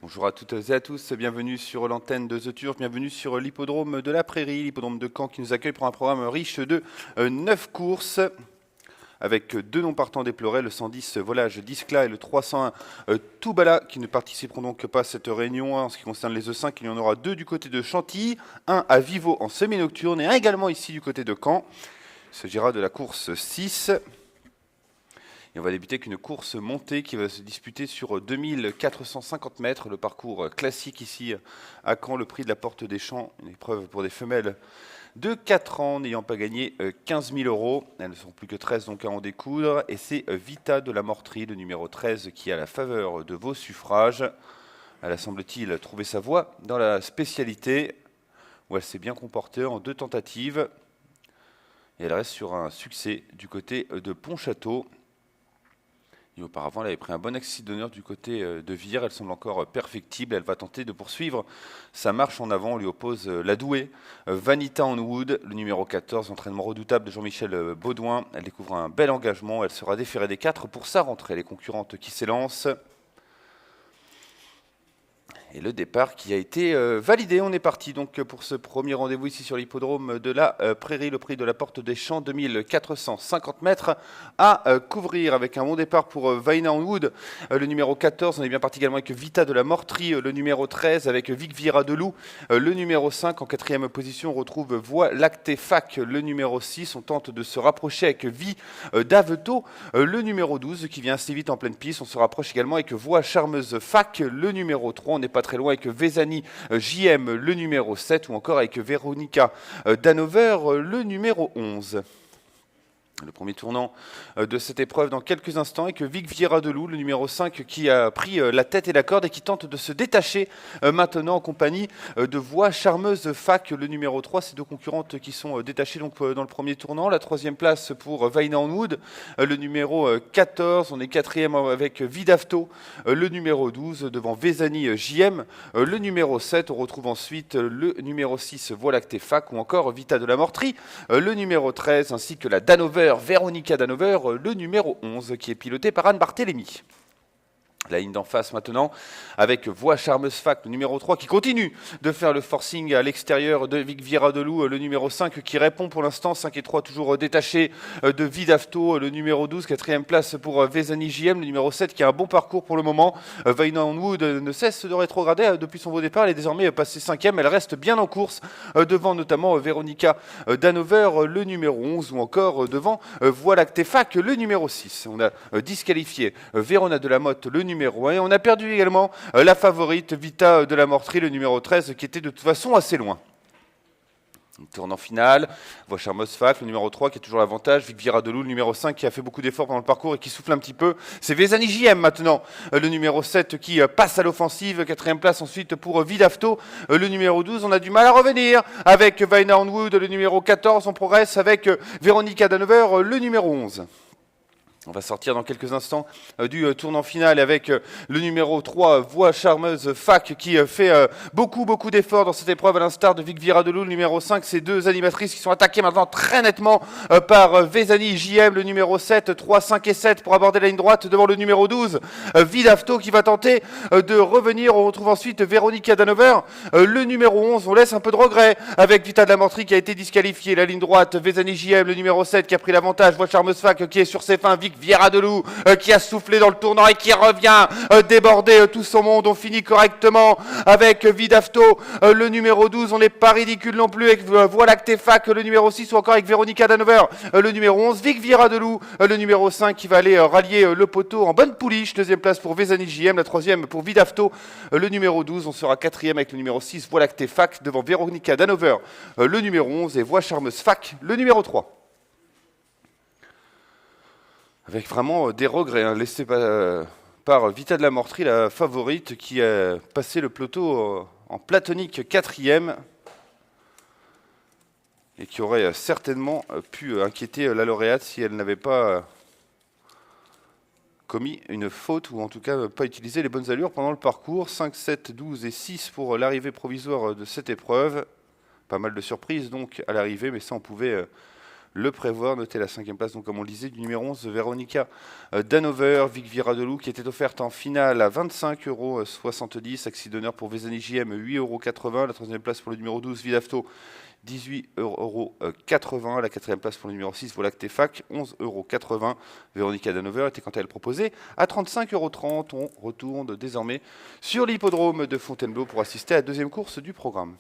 Bonjour à toutes et à tous, bienvenue sur l'antenne de The Turf, bienvenue sur l'hippodrome de la Prairie, l'hippodrome de Caen qui nous accueille pour un programme riche de 9 courses avec deux noms partants déplorés, le 110 Volage d'Iscla et le 301 Toubala qui ne participeront donc pas à cette réunion. En ce qui concerne les E5, il y en aura deux du côté de Chantilly, un à Vivo en semi-nocturne et un également ici du côté de Caen. Il s'agira de la course 6. Et on va débuter avec une course montée qui va se disputer sur 2450 mètres. Le parcours classique ici à Caen, le prix de la Porte des Champs, une épreuve pour des femelles de 4 ans n'ayant pas gagné 15 000 €. Elles ne sont plus que 13 donc à en découdre. Et c'est Vita de la Morterie, le numéro 13, qui a la faveur de vos suffrages. Elle a, semble-t-il, trouvé sa voie dans la spécialité où elle s'est bien comportée en 2 tentatives. Et elle reste sur un succès du côté de Pontchâteau. Et auparavant, elle avait pris un bon accident d'honneur du côté de Vire. Elle semble encore perfectible. Elle va tenter de poursuivre sa marche en avant. On lui oppose la douée Vanita on Wood, le numéro 14, entraînement redoutable de Jean-Michel Baudouin. Elle découvre un bel engagement. Elle sera déférée des 4 pour sa rentrée. Les concurrentes qui s'élancent. Et le départ qui a été validé. On est parti donc pour ce premier rendez-vous ici sur l'hippodrome de la Prairie, le prix de la Porte des Champs, 2450 mètres à couvrir avec un bon départ pour Vaina on Wood, le numéro 14. On est bien parti également avec Vita de la Morterie, le numéro 13, avec Vic Vira de Loup, le numéro 5. En 4e position, on retrouve Voie Lactée Fac, le numéro 6. On tente de se rapprocher avec Vie d'Aveto, le numéro 12, qui vient assez vite en pleine piste. On se rapproche également avec Voie Charmeuse Fac, le numéro 3. On n'est pas très loin avec Vezani JM, le numéro 7, ou encore avec Véronica Danover, le numéro 11. Le premier tournant de cette épreuve dans quelques instants avec Vic Vieira de Loup, le numéro 5, qui a pris la tête et la corde et qui tente de se détacher maintenant en compagnie de Voix Charmeuse Fac, le numéro 3. Ces deux concurrentes qui sont détachées donc dans le premier tournant. La 3e place pour Vaina on Wood, le numéro 14. On est 4e avec Vidafto, le numéro 12, devant Vezani JM, le numéro 7. On retrouve ensuite le numéro 6, Voie Lactée Fac, ou encore Vita de la Morterie, le numéro 13, ainsi que la Danover Véronica Danover, le numéro 11, qui est piloté par Anne Barthélemy. La ligne d'en face maintenant avec Voix Charmeuse Fac, le numéro 3, qui continue de faire le forcing à l'extérieur de Vic Vieira de Loup, le numéro 5, qui répond pour l'instant. 5 et 3 toujours détaché de Vidafto, le numéro 12, 4e place pour Vezani JM, le numéro 7, qui a un bon parcours pour le moment. Vaina on Wood ne cesse de rétrograder depuis son beau départ. Elle est désormais passée 5e. Elle reste bien en course devant notamment Véronica Danover, le numéro 11, ou encore devant Voie Lactée Fac, le numéro 6. On a disqualifié Vérona de la Motte, le numéro 1, et on a perdu également la favorite Vita de la Morterie, le numéro 13, qui était de toute façon assez loin. Une tournant finale, Voix Charmeuse Fac, le numéro 3 qui a toujours l'avantage, Vic Vieira de Loup, le numéro 5 qui a fait beaucoup d'efforts pendant le parcours et qui souffle un petit peu. C'est Vezani JM maintenant, le numéro 7 qui passe à l'offensive, 4e place ensuite pour Vidafto, le numéro 12. On a du mal à revenir avec Vaina on Wood, le numéro 14. On progresse avec Véronica Danover, le numéro 11. On va sortir dans quelques instants du tournant final avec le numéro 3, Voix Charmeuse Fac, qui fait beaucoup d'efforts dans cette épreuve, à l'instar de Vic Vieira de Loup, le numéro 5. Ces deux animatrices qui sont attaquées maintenant très nettement par Vezani JM, le numéro 7, 3, 5 et 7 pour aborder la ligne droite devant le numéro 12. Vidafto qui va tenter de revenir. On retrouve ensuite Véronica Danover, le numéro 11. On laisse un peu de regret avec Vita de la Morterie qui a été disqualifiée. La ligne droite, Vezani JM, le numéro 7 qui a pris l'avantage. Voix Charmeuse Fac qui est sur ses fins. Vic Vieira de Loup qui a soufflé dans le tournant et qui revient déborder tout son monde. On finit correctement avec Vidafto, le numéro 12. On n'est pas ridicule non plus avec Voie Lactée Fac, le numéro 6, ou encore avec Véronica Danover, le numéro 11. Vic Vieira de Loup, le numéro 5, qui va aller rallier le poteau en bonne pouliche. 2e place pour Vezani JM, la 3e pour Vidafto, le numéro 12. On sera 4e avec le numéro 6, Voie Lactée Fac, devant Véronica Danover, le numéro 11, et Voix Charmeuse Fac, le numéro 3. Avec vraiment des regrets laissés par Vita de la Morterie, la favorite, qui a passé le peloton en platonique 4e et qui aurait certainement pu inquiéter la lauréate si elle n'avait pas commis une faute, ou en tout cas pas utilisé les bonnes allures pendant le parcours. 5, 7, 12 et 6 pour l'arrivée provisoire de cette épreuve. Pas mal de surprises donc à l'arrivée, mais ça on pouvait le prévoir. Notez la 5e place, donc comme on le disait, du numéro 11, Véronica d'Hanover, Vic Viradelou, qui était offerte en finale à 25,70 €. Axi d'honneur pour Vezani JM, 8,80 €. La 3e place pour le numéro 12, Vidafto, 18,80 €. La 4e place pour le numéro 6, Volactefac, 11,80 €. Véronica d'Hanover était quant à elle proposée à 35,30 €. On retourne désormais sur l'hippodrome de Fontainebleau pour assister à la 2e course du programme.